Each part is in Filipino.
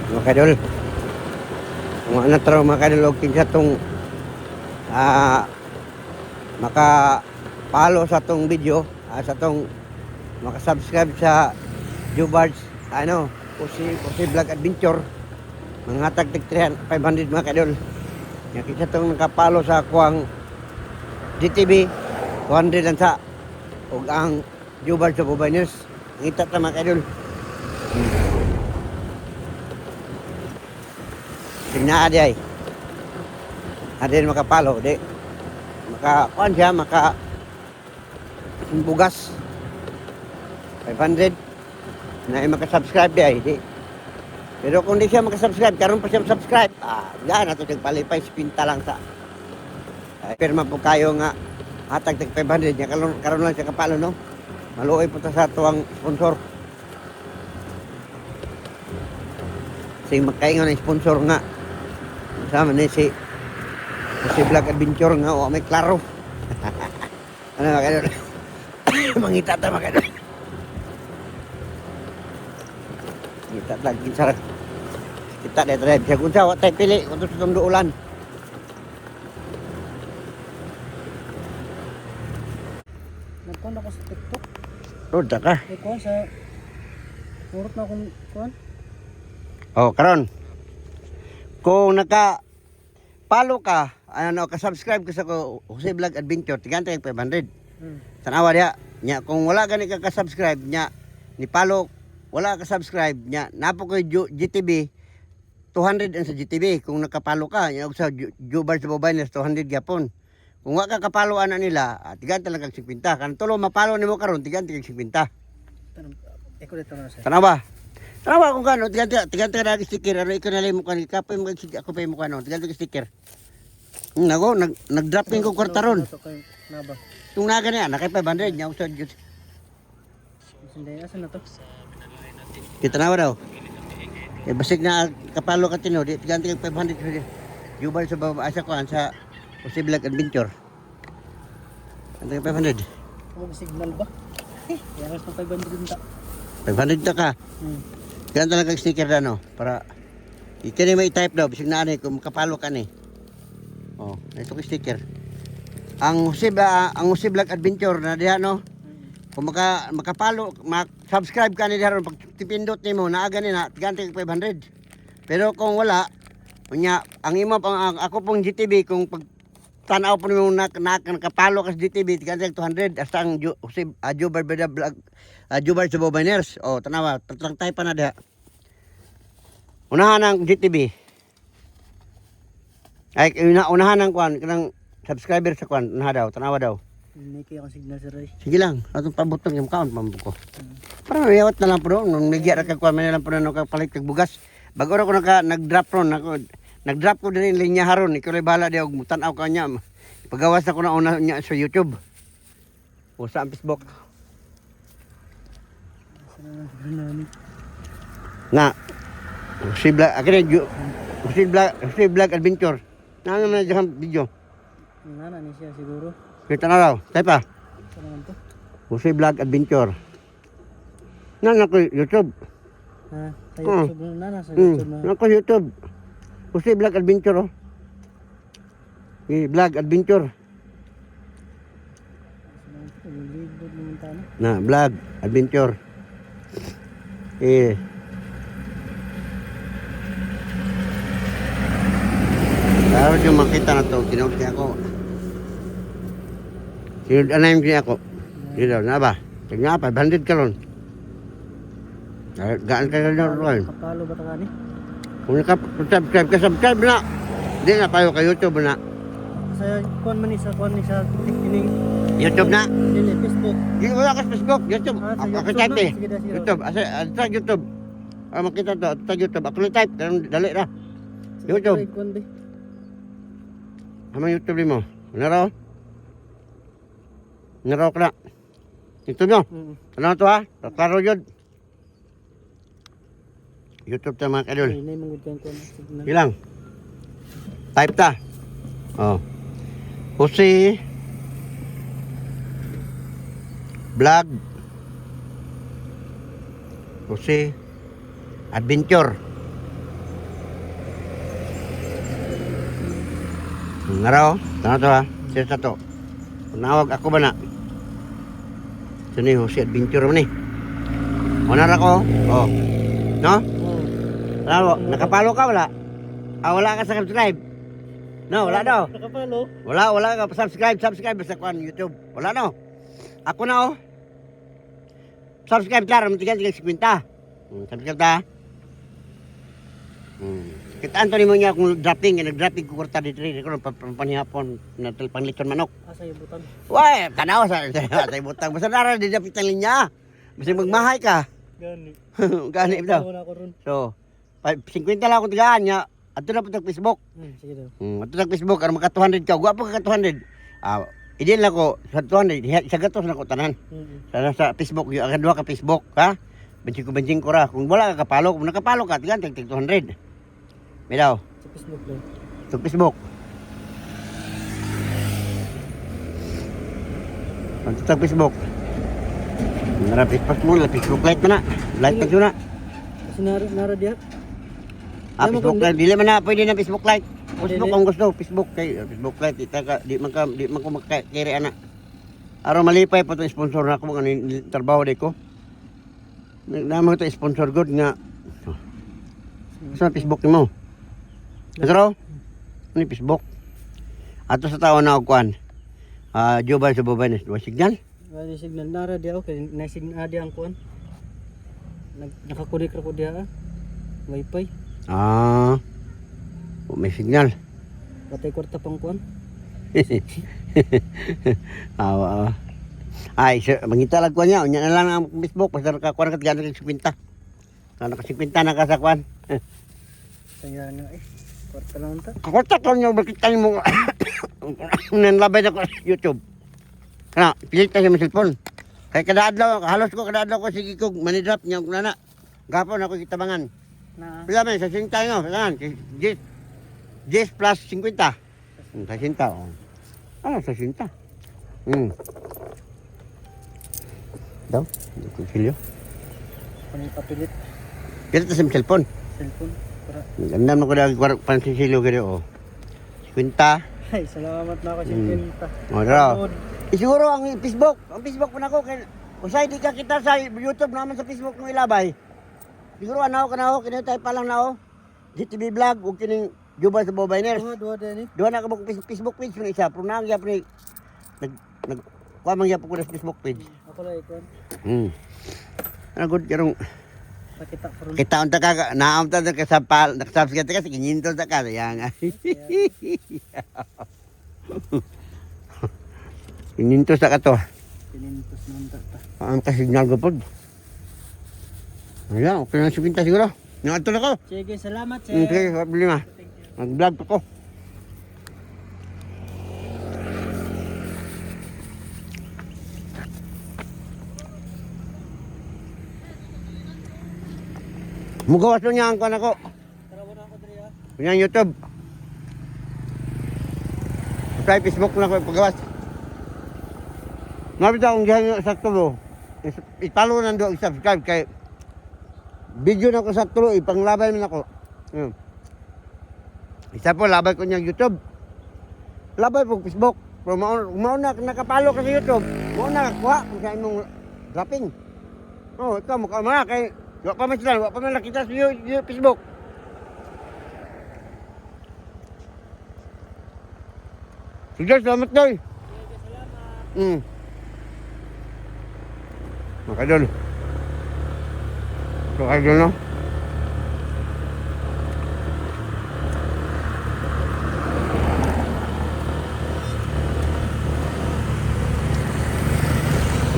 mga kadol. Kung ano taro mga kadol, og kinsa tong maka-follow sa tong video, sa tong maka-subscribe sa Jubards, Pusi Vlog Adventure, mga tagtig 500 mga kadol. Nga kinsa tong naka-follow sa kuang GTV, 200 lang sa, ug ang Jubards sa Bubayners, ngita ta mga kadol. Tingnan adi ay. Adin makapalo, di. Maka-kuan siya, bugas. 500. Na ay makasubscribe di ay, di. Pero kung di siya makasubscribe, karon pa siya subscribe. Yan, ato nagpalipay, pinta lang sa. Pirma po kayo nga, hatag tag 500 niya, karon lang siya kapalo, no? Maluoy po ta sa tuwang sponsor. Sing makaingon ng sponsor nga. Sama ni si Vlog Adventure nga, may klaro. Ano mga kadol? Mangita ta mga kadol. Kita lagi cara kita deh drive siya kung sa watay pili kung sa itong duulan. Nagkuhan ako sa TikTok. Roda ka. Nagkuhan sa murot na akong kuhan. Oh, karon. Kung naka-follow ka, ka-subscribe ka sa Pusi Vlog Adventure, tigante yung 500. Tanawa diya. Nya, kung wala gani ka ka-subscribe, nya, ni follow, wala ka-subscribe, nya, napo ko GTV, 200 ang sa GTV. Kung nakapalo ka, nya, sa Jubards sa Bubayners, 200 gyapon. Kung wala ka kapalo ana nila, tigante lang kag 50. Kan tulo mapalo nimo karon, tigante kag 50. Eko dito na sa. Tanawa. Tanawa kung kano, tigante na sticker, ano ikaw nalay mo kan, kapoy mo ako pa mo kano, tigante sticker. Nako, nag-dropping ko kwartaron. Naba. Kung naga na yan, nakay 500 niya sa Diyos. Sindaya asan na to? Kita na daw. Basig na kapalo ka tino, di tigante kag 500 sa Jubal sa baba asa ko sa Pusi Vlog Adventure. Ano yung 500? Ang signal ba? Yaras pa 500 ta. 500 ta ka. Ganun talaga sticker na no, para ikani may type daw, bisig na ani kung makapalo ka ni. Oh, ito ko sticker. Ang Pusi Vlog Adventure na diha no. Kung makapalo, subscribe ka ni diha ron, pag tipindot nimo naaga ni na tigante kag 500. Pero kung wala, kunya ang imo ako pong GTV kung pag tanaw po nimo nakapalo ka sa GTV tigante kag 200 hasta ang Jubards Vlog Jubards sa Bubayners. Oh, tanawa, tatang type pa na diha. Unahan ang GTV. Ay, unahan ang kwan, kanang subscriber sa kwan, unahan daw, tanawa daw. May kaya akong signal sa Ray. Sige lang, atong pabutong yung kaon pambuko. Para mayawat na lang po doon, nung nagyara ka kwan, may lang po na nakapalit kag bugas. Bago ko nag-drop ron, nag-drop ko din yung linya haron, ikaw rin bahala di, huwag tanaw ka niya. Pagawas na ko na una niya sa YouTube. O sa Facebook. Na, Pusi Vlog Adventure. Nana na dyan video. Nana ni siya siguro. Kita na raw, tayo pa. Saan naman to? Pusi Vlog Adventure. Nana ko YouTube. Sa YouTube na nana sa YouTube na. Nana ko YouTube. Pusi Vlog Adventure oh. Vlog Adventure. Na, Vlog Adventure. Laro yung makita na to, tinawag niya ako. Sinunod-anayin niya ako. Dito, na ba? Tignan pa, 500 ka ron. Gaan ka na ron. Kapalo ba ta ni? Kung subscribe na. Hindi na payo ka YouTube na. Sa kuan man ni sa tikining YouTube na. dili Facebook. Hindi wala ka sa Facebook, YouTube. Sa Ako YouTube type na. eh. Sige, sige. YouTube, sa YouTube. Makita to, sa YouTube. Ako na type, dali na. YouTube. Ama YouTube mo. Naraw? Naraw ka na. YouTube nyo. Ano to ha? Klaro yun. YouTube ta mga kadol. Ay, nay mangud kan signal. Ilang? Type ta. Oh. Pusi Vlog Pusi Adventure. Ngaraw, tanaw to ha. Sir to. Nawag ako ba na? Ito ni Jose Adventure man eh. Onar ako. Oh. No? Ano, nakapalo ka wala? Wala ka sa subscribe? No, wala daw. Nakapalo. Wala ka subscribe basta kuan YouTube. Wala no. Ako na oh. Subscribe klaro, matigan 50. Subscribe ta. Kita Anthony mo niya kung dropping, nag-dropping ko kurta dito rin. Ako panihapon na pangliton manok. Asa yung butang. Why, tanaw sa butang. Basta nara di dapat ang linya. Basta magmahay ka. Gani. Gani ito. Wala ko ron. So, 50 lang ako tigaan niya. Ato na po sa Facebook. Sige daw. Ato sa Facebook, ano maka 200 ka. Gwapo ka 200. Idin lang ko sa 200. Sa gatos na ko tanan. Sa Facebook, yung akadwa ka Facebook, ha? Bensin ko ra. Kung wala ka kapalo, kung nakapalo ka, tigan, 200. May daw. Sa Facebook lang. Sa Facebook. Sa Facebook. Facebook light mo na. Light na na. Kasi nara diha. Facebook light. Dili man na pwede na Facebook light. Facebook Dili. ang gusto. Facebook kay Facebook light. Di man ko makakiri ana. Araw malipay po ito sponsor na ako. Mga trabaho di ko. Naman ito sponsor good nga. Sa Facebook mo. Kasaro? Ano yung Facebook? Ato sa tao na ako kuhan. Jubal sa babay na signal. Wala signal nara diha okay, na signal diha ang kuan. Nakakunik ra ko diha. Wifi. May signal. Patay kwarta pang kuan. Awa. Ay, mangita lang ko niya. Unya na lang ang Facebook. Basta nakakuha ka gano'n ng 50. Naka 50 na ka sa kuhan. Kaya na kwarta lang ta. Kakorta ko niyo, bakit tayo mo nanlabay na ko sa YouTube. Kana, pilit tayo sa cellphone. Kaya kada adlaw ko sige ko manidrop niya kung nana. Gapon ako kitabangan. Na Pila man, sa sinta nyo, kailangan. 10 plus 50. Sa sinta, oh. Sa sinta. Daw, silyo. panay papilit Pilit sa cellphone. cellphone para. Ganda mo ko na pansisilyo gano, oh. 50. Ay, salamat na ako sa pinta. Raw. Siguro ang Facebook po na ko kay usay di ka kita sa YouTube naman sa Facebook mo ilabay. Siguro ano ako kinitay pa lang na GTV vlog ug kining Jubal sa Bobayners. Duha din eh. Duha na ka mo Facebook page mo isa, pero nang gyap ni nag kuha man gyap ko sa Facebook page. Ako lang ikuan. Ano good karong Nakita ko ron. kita unta ka naam ta ka sa pal nakasubscribe ka sige nyinto ta ka yang. Nyinto sa ka to. Pinintos man ta. Ang kasignal ko pod. Ayan, okay na 50 siguro. Nangato na ko. Sige, salamat sir. Okay, problema. Mag-vlog pa ko. Mugawas mo niya ang kuhan ako. Tarawa na ako diri ha. Kunyang YouTube. Sa Facebook na ako paggawas. Mabita akong gihan sa tulo. Italo na doon subscribe kay video na ko sa tulo. Ipanglabay man ako. Isa po, labay ko niyang YouTube. Labay po Facebook. Pero mauna nakapalo ka sa YouTube. Mauna nakakuha kung sa imong dropping. Ikaw mukha mga kay wak pa man sila, wak pa man nakita sa Facebook. Sige, salamat doy. Sige, salamat. Makadol. Makadol no?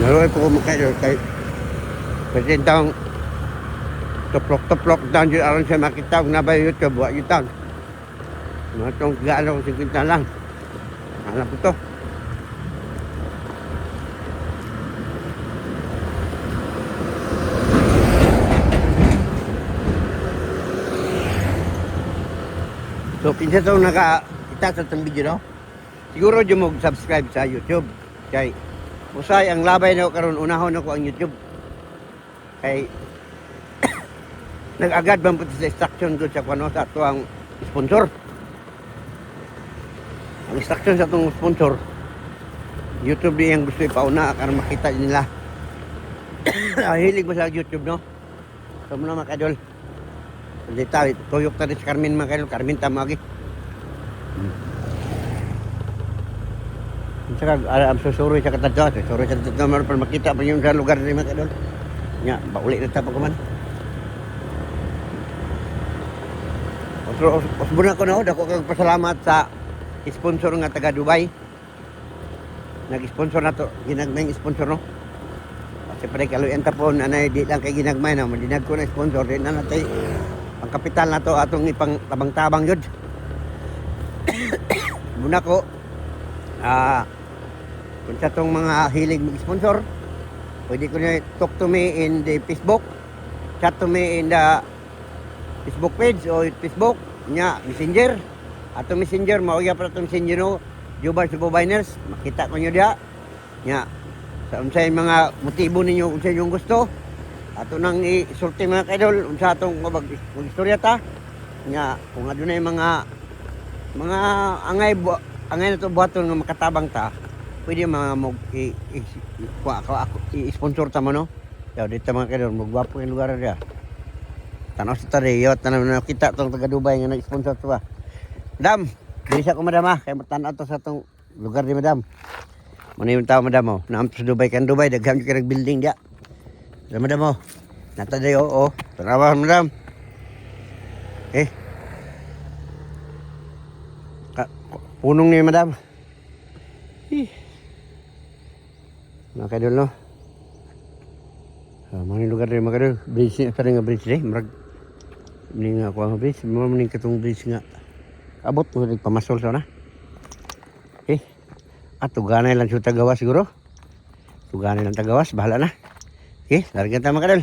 Naroy po ko makadol kay presentang tuplok-tuplok down dyan aron siya makita kung nabay YouTube, wak yutang. Mga itong gaano ko 50 lang. Alam ko to. So, pinsa itong nakakita sa itong video, no? Siguro dyan mo subscribe sa YouTube. Kay, usay, ang labay na karon unahon ako ang YouTube. Kay, nag-agad bang puti sa instruction doon sa kuano sa ito ang sponsor. Ang instruction sa itong sponsor, YouTube din ang gusto ipauna para makita nila. Hilig mo sa YouTube, no? So mo na mga kadol. Dita, tuyok tadi si Carmen mga kadol. Carmen tamagi. Saka, I'm so sorry sa katadwa. Sorry sa katadwa. Para makita pa yung sa lugar ni mga kadol. Nya, bauli na tapos kuman. Osbon ako na, dako kang pasalamat sa sponsor nga taga Dubai. Nag-sponsor na to, ginagmay sponsor, no? Kasi pare kaluyan ta po, nanay di lang kay ginagmay na, madinag ko na sponsor, din na natay ang kapital na to atong ipang tabang-tabang yun. Muna ko, kung sa tong mga hilig mag-sponsor, pwede ko na talk to me in the Facebook, chat to me in the Facebook page o Facebook nya Messenger. Ato Messenger mauya para to Messenger no. Jubar Cebu Biners, makita ko nyo dia. Nya sa unsay mga motibo ninyo unsay yung gusto. Ato nang isulti mga kaidol unsa atong mag-istorya ta. Nya kung adunay mga angay na to buhaton nga makatabang ta, pwede mga i-sponsor ta mo no. Yaw dito mga kaidol magwapo yung lugar dia. Tanaw sa tariyo, tanaw na kita itong taga Dubai nga nag-sponsor ito ba. Madam, bisa ko madam ha, kaya matanaw ito sa itong lugar ni madam. Muna yung tao madam oh, naam sa Dubai kan Dubai, dagham yung kirag building dia. Madam oh, nataday oh, tanawan madam. Punong ni madam. Mga kaidol no. Mga lugar rin mga kaidol, bridge niya, parang nga bridge rin, marag. Mending ako ang bridge, mending katong bridge nga. Abot mo pamasol sa na. Tuganay lang siya tagawas siguro. Tuganay lang tagawas, bahala na. Largan tayo mga kadal.